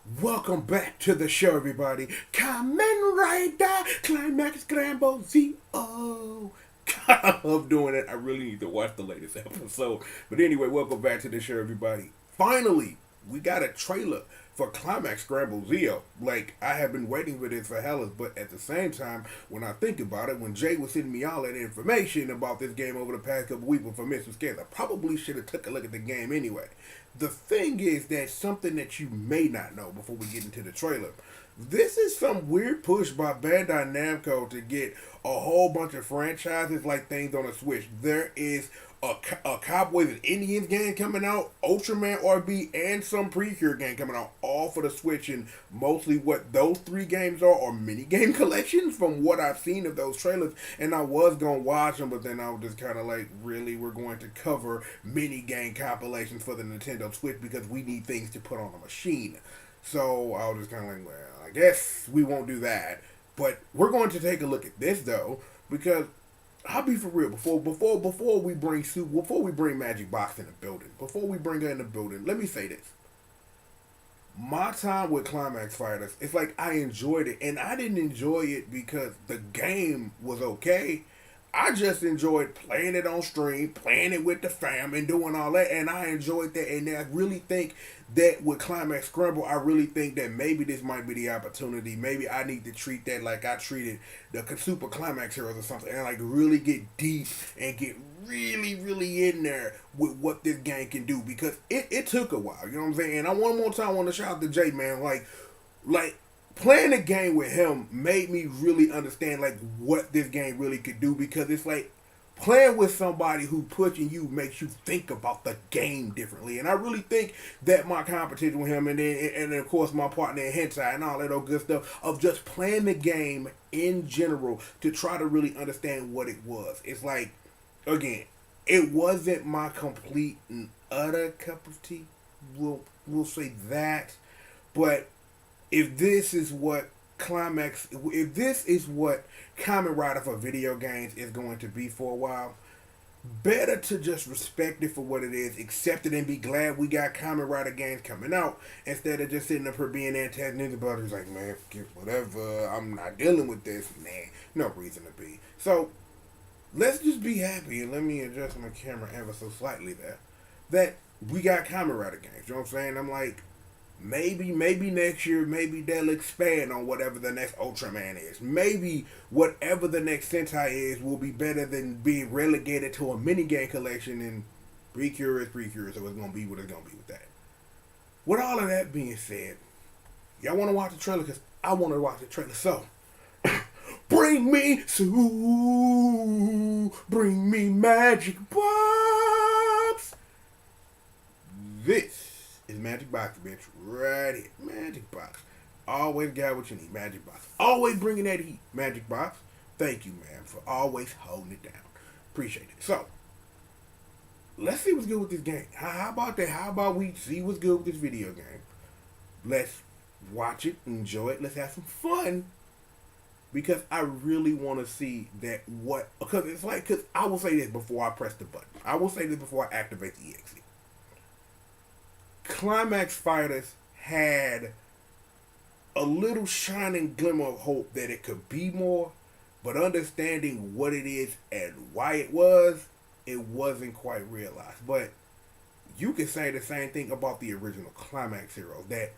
Welcome back to the show, everybody. Kamen Rider Climax Scramble G.O.D. I love doing it. I really need to watch the latest episode. But anyway, welcome back to the show, everybody. Finally, we got a trailer for Climax Scramble Zio. Like, I have been waiting for this for hellas, but at the same time, when I think about it, when Jay was sending me all that information about this game over the past couple weeks for Mr. Scares, I probably should have took a look at the game anyway. The thing is that something that you may not know before we get into the trailer. This is some weird push by Bandai Namco to get a whole bunch of franchises like things on the Switch. There is a Cowboys and Indians game coming out, Ultraman RB, and some Precure game coming out, all for the Switch. And mostly what those three games are mini game collections from what I've seen of those trailers. And I was going to watch them, but then I was just kind of like, really, we're going to cover mini game compilations for the Nintendo Switch because we need things to put on a machine. So I was just kind of like, well, I guess we won't do that. But we're going to take a look at this though, because I'll be for real. Before we bring Magic Box in the building, before we bring her in the building, let me say this. My time with Climax Fighters, it's like I enjoyed it, and I didn't enjoy it because the game was okay. I just enjoyed playing it on stream, playing it with the fam, and doing all that, and I enjoyed that. And I really think that with Climax Scramble, I really think that maybe this might be the opportunity. Maybe I need to treat that like I treated the Super Climax Heroes or something, and like really get deep and get really in there with what this game can do, because it took a while, you know what I'm saying? And I one more time want to shout out to Jay, man. Like playing the game with him made me really understand like what this game really could do, because it's like playing with somebody who pushing you makes you think about the game differently. And I really think that my competition with him, and then of course my partner in Hentai and all that old good stuff of just playing the game in general to try to really understand what it was. It's like, again, it wasn't my complete and utter cup of tea. We'll say that. But if this is what Kamen Rider for video games is going to be for a while, better to just respect it for what it is, accept it, and be glad we got Kamen Rider games coming out, instead of just sitting up here being antagonistic about it. It's like, man, forget whatever, I'm not dealing with this. Nah, no reason to be. So, let's just be happy, and let me adjust my camera ever so slightly there, that we got Kamen Rider games. You know what I'm saying? I'm like, maybe next year, maybe they'll expand on whatever the next Ultraman is. Maybe whatever the next Sentai is will be better than being relegated to a minigame collection, and Precure is Precure, so it's going to be what it's going to be with that. With all of that being said, y'all want to watch the trailer? Because I want to watch the trailer. So, bring me Sue, bring me Magic Box. This is Magic Box, bitch. Right here. Magic Box. Always got what you need. Magic Box. Always bringing that heat. Magic Box. Thank you, man, for always holding it down. Appreciate it. So, let's see what's good with this game. How about that? How about we see what's good with this video game? Let's watch it, enjoy it. Let's have some fun. Because I really want to see that because it's like, because I will say this before I press the button. I will say this before I activate the EXE. Climax Fighters had a little shining glimmer of hope that it could be more, but understanding what it is and why it wasn't quite realized. But you can say the same thing about the original Climax Heroes, that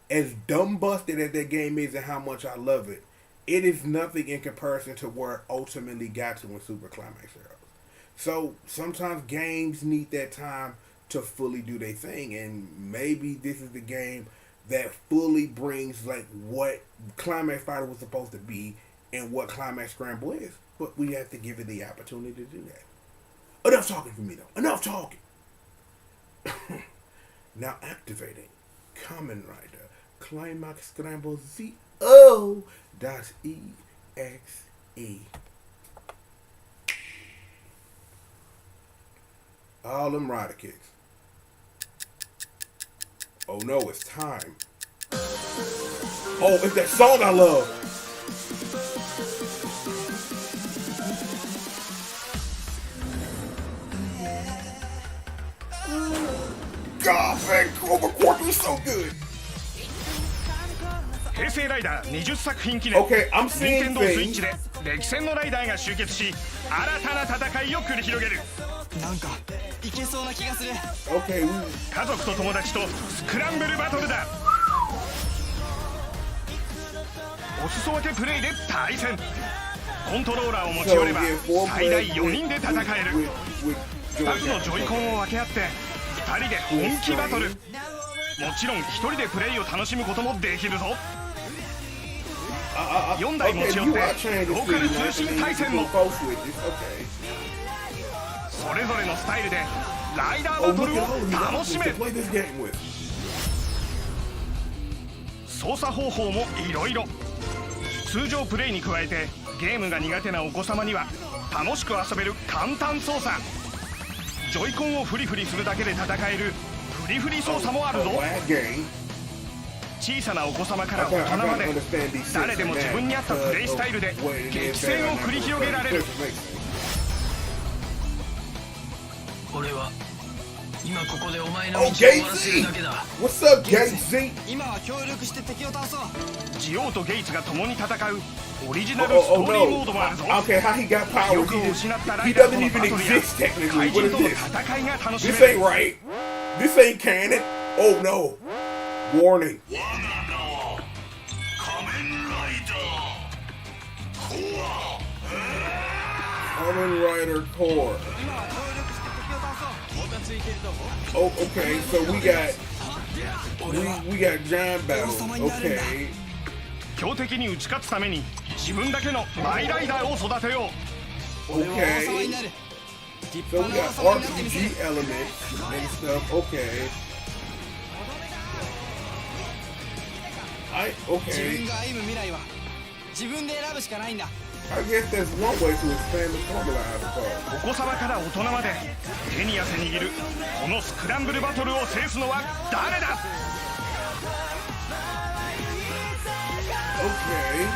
as dumb busted as that game is and how much I love it, it is nothing in comparison to where it ultimately got to in Super Climax Heroes. So sometimes games need that time to fully do their thing, and maybe this is the game that fully brings like what Climax Fighter was supposed to be and what Climax Scramble is. But we have to give it the opportunity to do that. Enough talking for me though. Enough talking. Now activating Kamen Rider Climax Scramble ZO.exe. All them rider kicks. Oh no, it's time. Oh, it's that song I love. God, man, Cobra Quark is so good. 平成ライダー20作品記念 Okay, I'm 任 seeing 天堂スイッチ things. で歴戦のライダーが集結し新たな戦いを繰り広げる。なんかいけそうな気がする。 Okay, we. 家族と友達とスクランブルバトルだ。お裾分けプレイで対戦。コントローラーを持ち寄れば 最大4人で戦える。2つのジョイコンを分け合って2人で本気バトル。もちろん1人でプレイを楽しむこともできるぞ。4台持ち寄ってローカル通信対戦も。それぞれのスタイルでライダーバトルを楽しめ。操作方法もいろいろ。通常プレイに加えてゲームが苦手なお子様には楽しく遊べる簡単操作。ジョイコンをフリフリするだけで戦えるフリフリ操作もあるぞ。小さなお子様から大人まで誰でも自分に合ったプレイスタイルで激戦を繰り広げられる。俺は今ここでお前の道を終わらせるだけだ。 What's up, Gatesy? 今は協力して敵を倒そう。ジオウとゲイツが共に戦うオリジナルストーリーモードもあるぞ。 Okay, how he got 記 powers? 憶を失ったラ He イダーと doesn't の even バトルや exist technically. 怪 What 人 is との this? 戦いが楽し This める。 ain't right. This ain't canon. Oh no. Warning. Kamen Rider Core. 今は協力して敵を倒そう。僕がついてると思う。 Oh, okay. So we got giant battles. Okay. 強敵に打ち勝つために自分だけのマイライダーを育てよう。俺は王様にな Okay. る。立 So 派 we な got 王様になってみせる。 RPG elements and stuff. Okay. Okay. 自分が歩む未来は自分で選ぶしかないんだ。 I guess that's one way to expand the formula, I suppose. お子様から大人まで手に汗握るこのスクランブルバトルを制すのは誰だ。 Okay.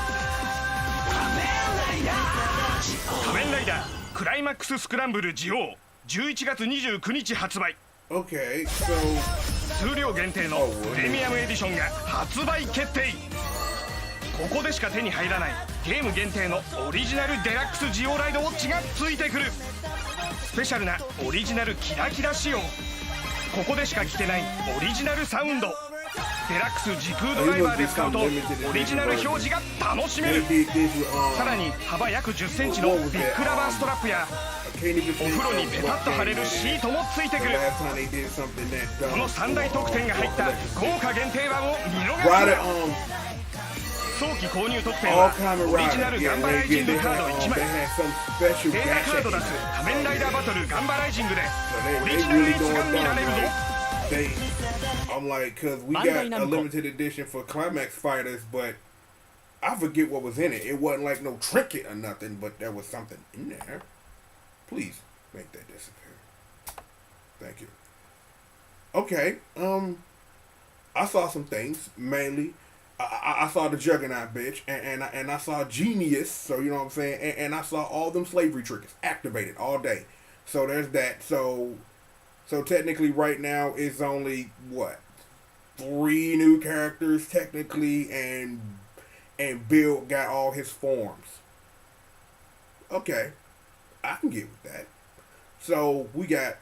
仮面ライダークライマックススクランブルジオウ11月29日発売。 Okay. So 数量限定のプレミアムエディションが発売決定。ここでしか手に入らないゲーム限定のオリジナルデラックスジオライドウォッチがついてくる。スペシャルなオリジナルキラキラ仕様。ここでしか聞けないオリジナルサウンド。デラックス時空ドライバーで使うとオリジナル表示が楽しめる。さらに幅約10センチのビッグラバーストラップやお風呂にペタッと貼れるシートもついてくる。この3大特典が入った豪華限定版を見逃すな。早期購入特典はオリジナルガンバライジングカード1枚、データカード出す仮面ライダーバトルガンバライジングでオリジナル演出が見られるぞ。 I'm like, cause we got a limited edition for Climax fighters, but I forget what was in it. It wasn't like no trinket or nothing, but there was something in there. Please make that disappear. Thank you. Okay. I saw some things. Mainly, I saw the Juggernaut bitch, and I saw Genius. So you know what I'm saying. And I saw all them slavery triggers activated all day. So there's that. So technically, right now it's only what 3 new characters technically, and Bill got all his forms. Okay, I can get with that. So we got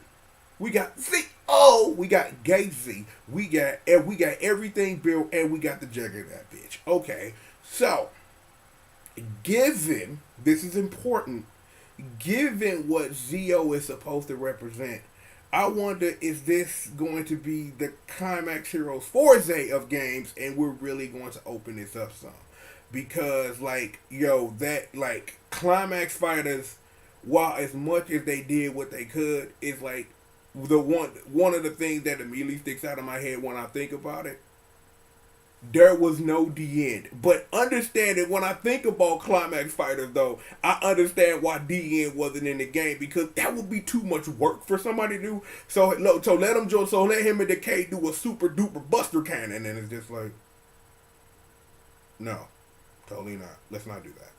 Z-O, we got Gazy, we got everything built, and we got the Juggernaut bitch. Okay, so given this is important, given what Z-O is supposed to represent, I wonder, is this going to be the Climax Heroes Forze of games, and we're really going to open this up some? Because, like, yo, that, like, Climax Fighters, while as much as they did what they could, is like the one of the things that immediately sticks out of my head when I think about it. There was no D-End. But understand that when I think about Climax Fighters, though, I understand why D-End wasn't in the game, because that would be too much work for somebody to do. So let him and Decay do a super duper Buster Cannon, and it's just like, no, totally not. Let's not do that.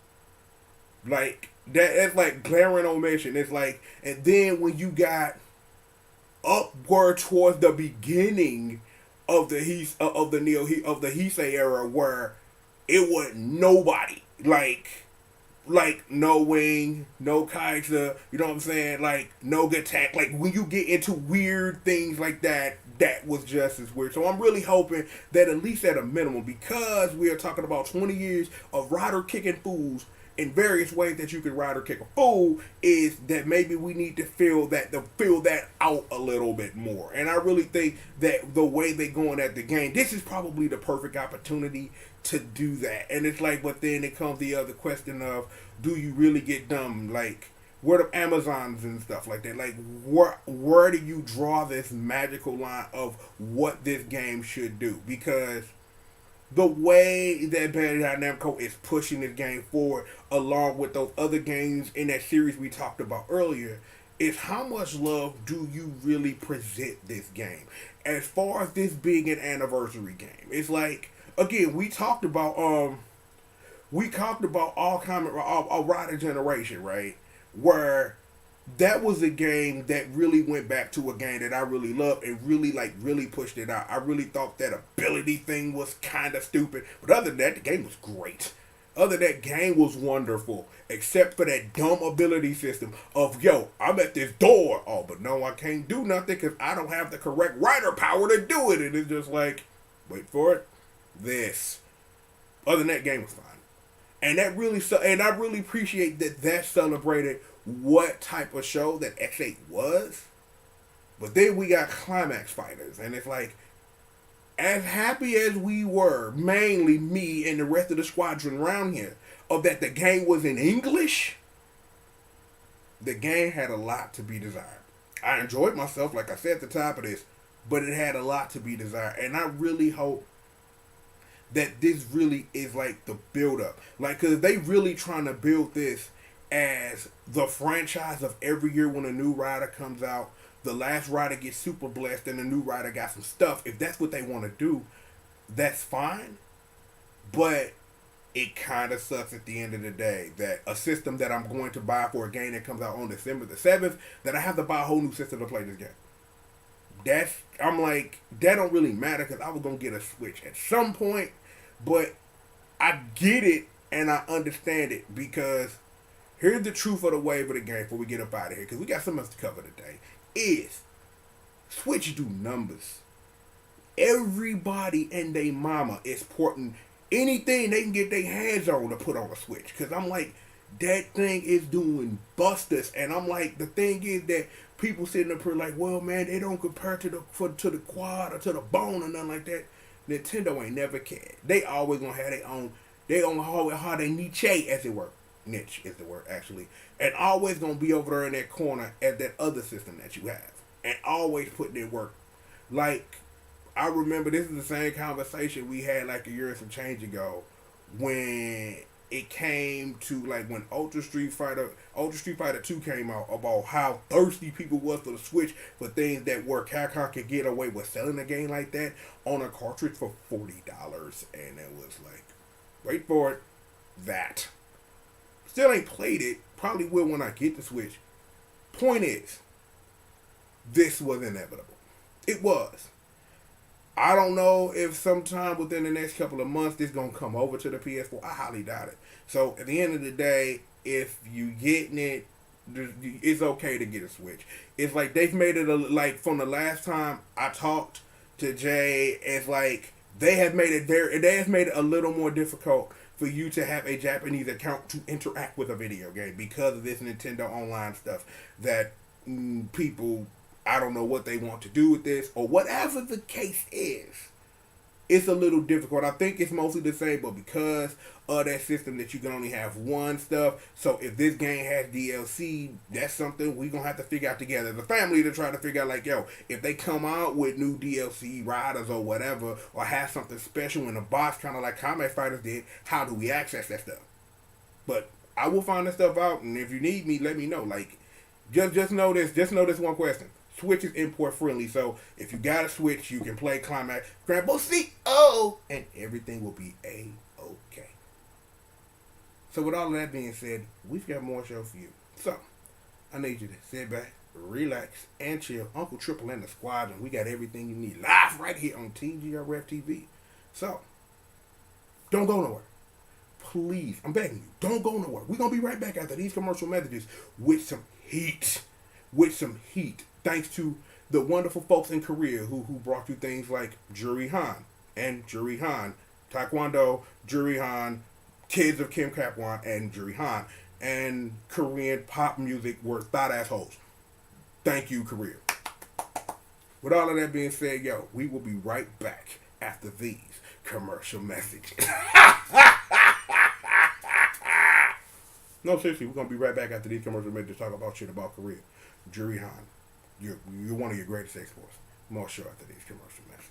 Like that's like glaring omission. It's like, and then when you got upward towards the beginning of the Heisei era, where it was nobody. Like no Wing, no Kaiser, you know what I'm saying? Like no Gattack. Like when you get into weird things like that, that was just as weird. So I'm really hoping that at least at a minimum, because we are talking about 20 years of rider kicking fools in various ways that you can ride or kick a fool, is that maybe we need to fill that out a little bit more. And I really think that the way they're going at the game, this is probably the perfect opportunity to do that. And it's like, but then it comes the other question of, do you really get dumb? Like, where the Amazons and stuff like that? Like, where do you draw this magical line of what this game should do? Because the way that Bandai Namco is pushing this game forward, along with those other games in that series we talked about earlier, is how much love do you really present this game? As far as this being an anniversary game, it's like, again, we talked about all Kamen Rider Generation, right? Where that was a game that really went back to a game that I really loved and really pushed it out. I really thought that ability thing was kind of stupid, but other than that, the game was great. Other than that, game was wonderful, except for that dumb ability system of, yo, I'm at this door. Oh, but no, I can't do nothing because I don't have the correct rider power to do it. And it's just like, wait for it. This. Other than that, game was fine. And that really, and I really appreciate that celebrated what type of show that X8 was. But then we got Climax Fighters, and it's like, as happy as we were, mainly me and the rest of the squadron around here, of that the game was in English, the game had a lot to be desired. I enjoyed myself, like I said at the top of this, but it had a lot to be desired. And I really hope that this really is like the build-up. Like, because they really trying to build this as the franchise of every year when a new rider comes out, the last rider gets super blessed and the new rider got some stuff. If that's what they want to do, that's fine. But it kind of sucks at the end of the day that a system that I'm going to buy for a game that comes out on December the 7th, that I have to buy a whole new system to play this game. I'm like, that don't really matter because I was going to get a Switch at some point. But I get it and I understand it, because here's the truth of the wave of the game before we get up out of here, because we got something else to cover today, is Switch do numbers. Everybody and they mama is porting anything they can get their hands on to put on a Switch. Because I'm like, that thing is doing busters. And I'm like, the thing is that people sitting up here like, well, man, they don't compare to the quad or to the bone or nothing like that. Nintendo ain't never cared. They always gonna have their own. They on how they niche, as it were. Niche is the word actually, and always gonna be over there in that corner as that other system that you have, and always putting in work. Like, I remember this is the same conversation we had like a year and some change ago, when it came to like when Ultra Street Fighter 2 came out, about how thirsty people was for the Switch for things that where Capcom could get away with selling a game like that on a cartridge for $40, and it was like, wait for it, that. Still ain't played it, probably will when I get the Switch. Point is, this was inevitable. It was. I don't know if sometime within the next couple of months this gonna come over to the PS4. I highly doubt it. So at the end of the day, if you getting it, it's okay to get a Switch. It's like they've made it like from the last time I talked to Jay, it's like they have made it a little more difficult for you to have a Japanese account to interact with a video game because of this Nintendo Online stuff that people, I don't know what they want to do with this, or whatever the case is. It's a little difficult. I think it's mostly the same, but because of that system that you can only have one stuff, so if this game has DLC, that's something we're going to have to figure out together as a family to try to figure out, like, yo, if they come out with new DLC riders or whatever, or have something special in the box, kind of like Kamen Fighters did, how do we access that stuff? But I will find that stuff out, and if you need me, let me know. Like, just know this one question. Switch is import friendly, so if you got a Switch, you can play Climax, Scramble, C.O., and everything will be A-okay. So with all of that being said, we've got more show for you. So, I need you to sit back, relax, and chill. Uncle Triple and the Squadron, we got everything you need live right here on TGRF TV. So, don't go nowhere. please, I'm begging you, don't go nowhere. We're going to be right back after these commercial messages with some heat. With some heat. Thanks to the wonderful folks in Korea who brought you things like Juri Han and Juri Han, Taekwondo, Juri Han, Kids of Kim Kapwan, and Juri Han, and Korean pop music were thought assholes. Thank you, Korea. With all of that being said, yo, we will be right back after these commercial messages. No, seriously, we're going to be right back after these commercial messages to talk about shit about Korea. Juri Han, you're one of your greatest exports. More sure after these commercial messages.